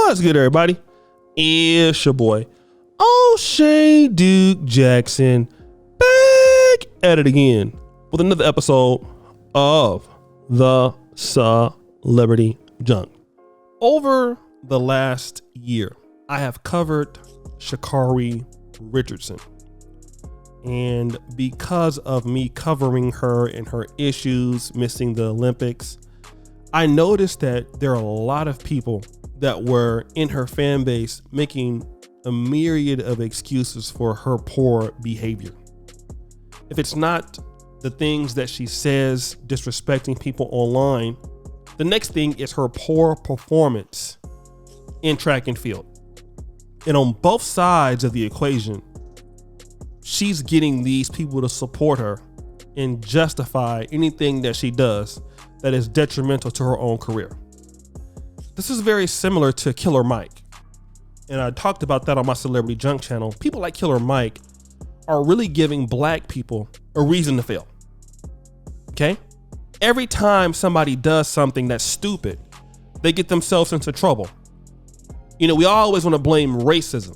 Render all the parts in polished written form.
What's good, everybody? It's your boy, O'Shea Duke Jackson, back at it again with another episode of the Celebrity Junk. Over the last year, I have covered Sha'Carri Richardson. And because of me covering her and her issues, missing the Olympics, I noticed that there are a lot of people that were in her fan base making a myriad of excuses for her poor behavior. If it's not the things that she says disrespecting people online, the next thing is her poor performance in track and field. And on both sides of the equation, she's getting these people to support her and justify anything that she does that is detrimental to her own career. This is very similar to Killer Mike. And I talked about that on my Celebrity Junk channel. People like Killer Mike are really giving black people a reason to fail. Okay? Every time somebody does something that's stupid, they get themselves into trouble. You know, we always want to blame racism,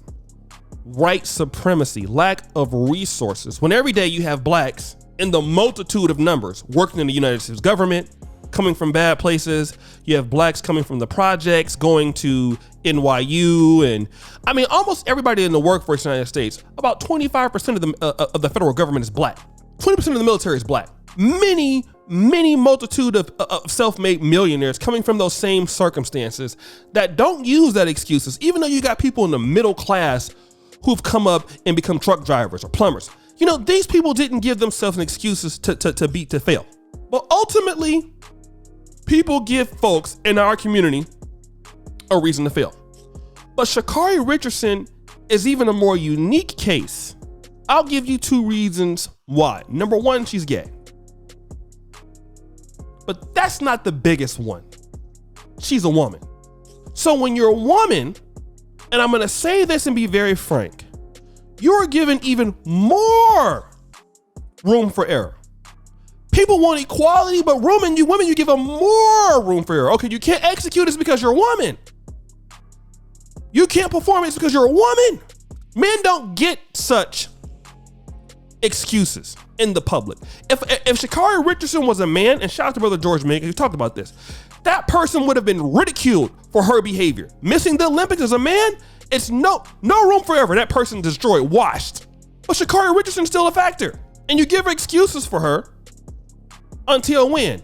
white supremacy, lack of resources, when every day you have blacks in the multitude of numbers working in the United States government, coming from bad places. You have blacks coming from the projects, going to NYU, and I mean, almost everybody in the workforce in the United States, about 25% of the federal government is black. 20% of the military is black. Many multitude of self-made millionaires coming from those same circumstances that don't use that excuses, even though you got people in the middle class who've come up and become truck drivers or plumbers. You know, these people didn't give themselves an excuses to fail. But ultimately, people give folks in our community a reason to fail. But Sha'Carri Richardson is even a more unique case. I'll give you two reasons why. Number one, she's gay. But that's not the biggest one. She's a woman. So when you're a woman, and I'm going to say this and be very frank, you're given even more room for error. People want equality, but women, you give them more room for error. Okay, you can't execute this because you're a woman. You can't perform this because you're a woman. Men don't get such excuses in the public. If Sha'Carri Richardson was a man, and shout out to Brother George Megan, who talked about this, that person would have been ridiculed for her behavior. Missing the Olympics as a man, it's no room for error. That person destroyed, washed. But Sha'Carri Richardson's still a factor. And you give her excuses for her until when?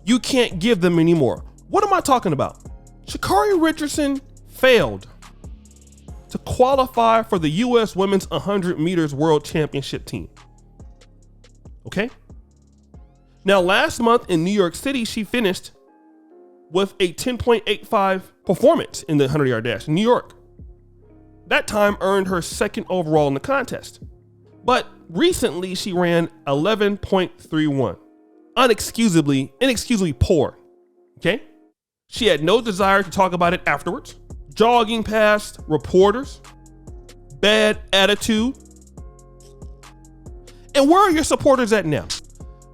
You can't give them anymore. What am I talking about? Sha'Carri Richardson failed to qualify for the U.S. Women's 100 meters World Championship team. Okay? Now, last month in New York City, she finished with a 10.85 performance in the 100-yard dash in New York. That time earned her second overall in the contest. But recently, she ran 11.31. Inexcusably poor. Okay? She had no desire to talk about it afterwards. Jogging past reporters. Bad attitude. And where are your supporters at now?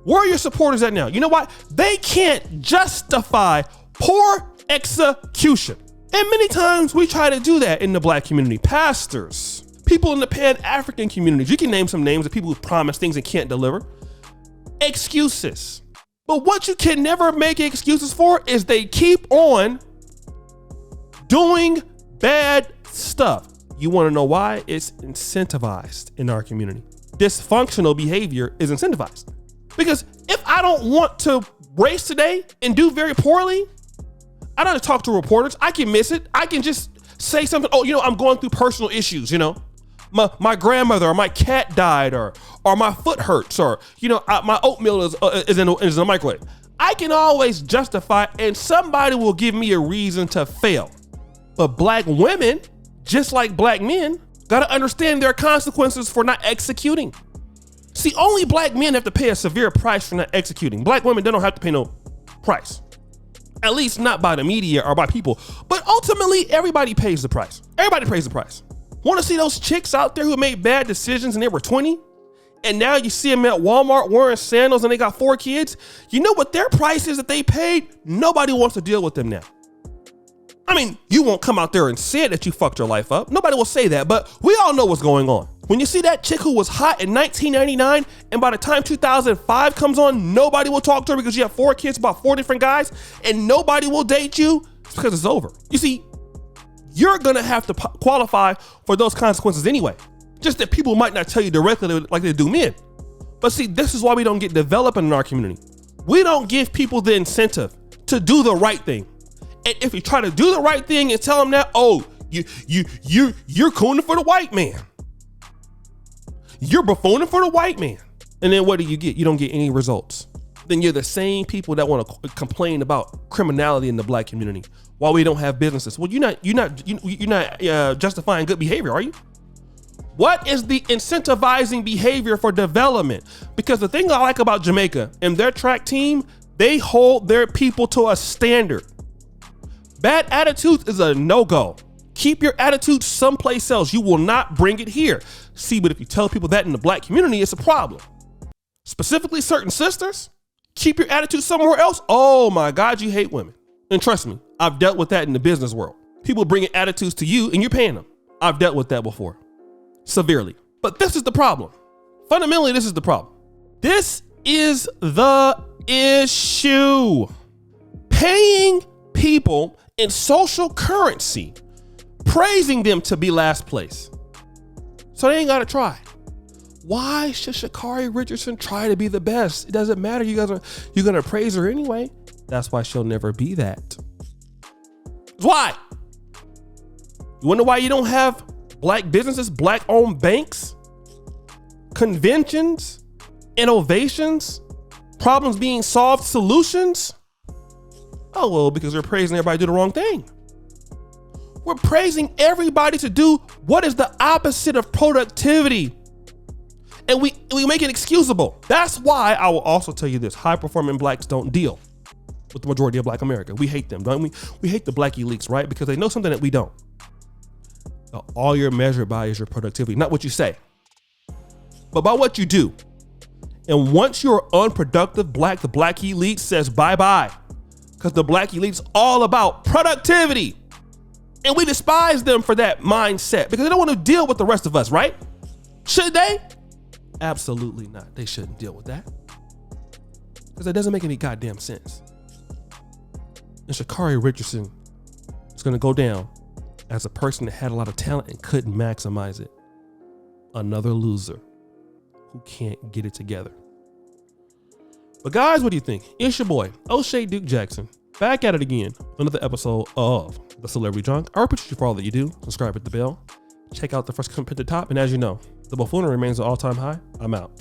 Where are your supporters at now? You know why? They can't justify poor execution. And many times we try to do that in the black community. Pastors, people in the Pan-African communities. You can name some names of people who promise things and can't deliver. Excuses. But what you can never make excuses for is they keep on doing bad stuff. You want to know why? It's incentivized in our community. Dysfunctional behavior is incentivized. Because if I don't want to race today and do very poorly, I don't have to talk to reporters. I can miss it. I can just say something. Oh, I'm going through personal issues, My grandmother or my cat died or my foot hurts or, my oatmeal is in the microwave. I can always justify and somebody will give me a reason to fail. But black women, just like black men, got to understand their consequences for not executing. See, only black men have to pay a severe price for not executing. Black women, they don't have to pay no price. At least not by the media or by people. But ultimately, everybody pays the price. Everybody pays the price. Want to see those chicks out there who made bad decisions and they were 20? And now you see them at Walmart wearing sandals and they got 4 kids? You know what their price is that they paid? Nobody wants to deal with them now. I mean, you won't come out there and say that you fucked your life up. Nobody will say that, but we all know what's going on. When you see that chick who was hot in 1999, and by the time 2005 comes on, nobody will talk to her because you have 4 kids, about 4 different guys, and nobody will date you, it's because it's over. You see, you're gonna have to qualify for those consequences anyway. Just that people might not tell you directly like they do men. But see, this is why we don't get development in our community. We don't give people the incentive to do the right thing. And if you try to do the right thing and tell them that, oh, you're cooning for the white man. You're buffooning for the white man. And then what do you get? You don't get any results. Then you're the same people that want to complain about criminality in the black community while we don't have businesses. Well, you're not justifying good behavior, are you? What is the incentivizing behavior for development? Because the thing I like about Jamaica and their track team, they hold their people to a standard. Bad attitudes is a no-go. Keep your attitude someplace else. You will not bring it here. See, but if you tell people that in the black community, it's a problem. Specifically, certain sisters, keep your attitude somewhere else. Oh my God, you hate women. And trust me, I've dealt with that in the business world. People bringing attitudes to you and you're paying them. I've dealt with that before, severely. But this is the problem. Fundamentally, this is the problem. This is the issue. Paying people in social currency, praising them to be last place. So they ain't gotta try. Why should Sha'Carri Richardson try to be the best? It doesn't matter. You're gonna praise her anyway. That's why she'll never be that. Why? You wonder why you don't have black businesses, black owned banks, conventions, innovations, problems being solved, solutions? Oh, well, because we're praising everybody to do the wrong thing. We're praising everybody to do what is the opposite of productivity. And we make it excusable. That's why I will also tell you this. High performing blacks don't deal with the majority of black America. We hate them, don't we? We hate the black elites, right? Because they know something that we don't. All you're measured by is your productivity, not what you say, but by what you do. And once you're unproductive black, the black elite says bye-bye. Because the black elite's all about productivity. And we despise them for that mindset because they don't want to deal with the rest of us, right? Should they? Absolutely not. They shouldn't deal with that. Because that doesn't make any goddamn sense. And Sha'Carri Richardson is going to go down as a person that had a lot of talent and couldn't maximize it. Another loser who can't get it together. But guys, what do you think? It's your boy, O'Shea Duke Jackson, back at it again. Another episode of The Celebrity Junk. I appreciate you for all that you do. Subscribe, hit the bell. Check out the first comment at the top. And as you know, the buffoonery remains an all-time high. I'm out.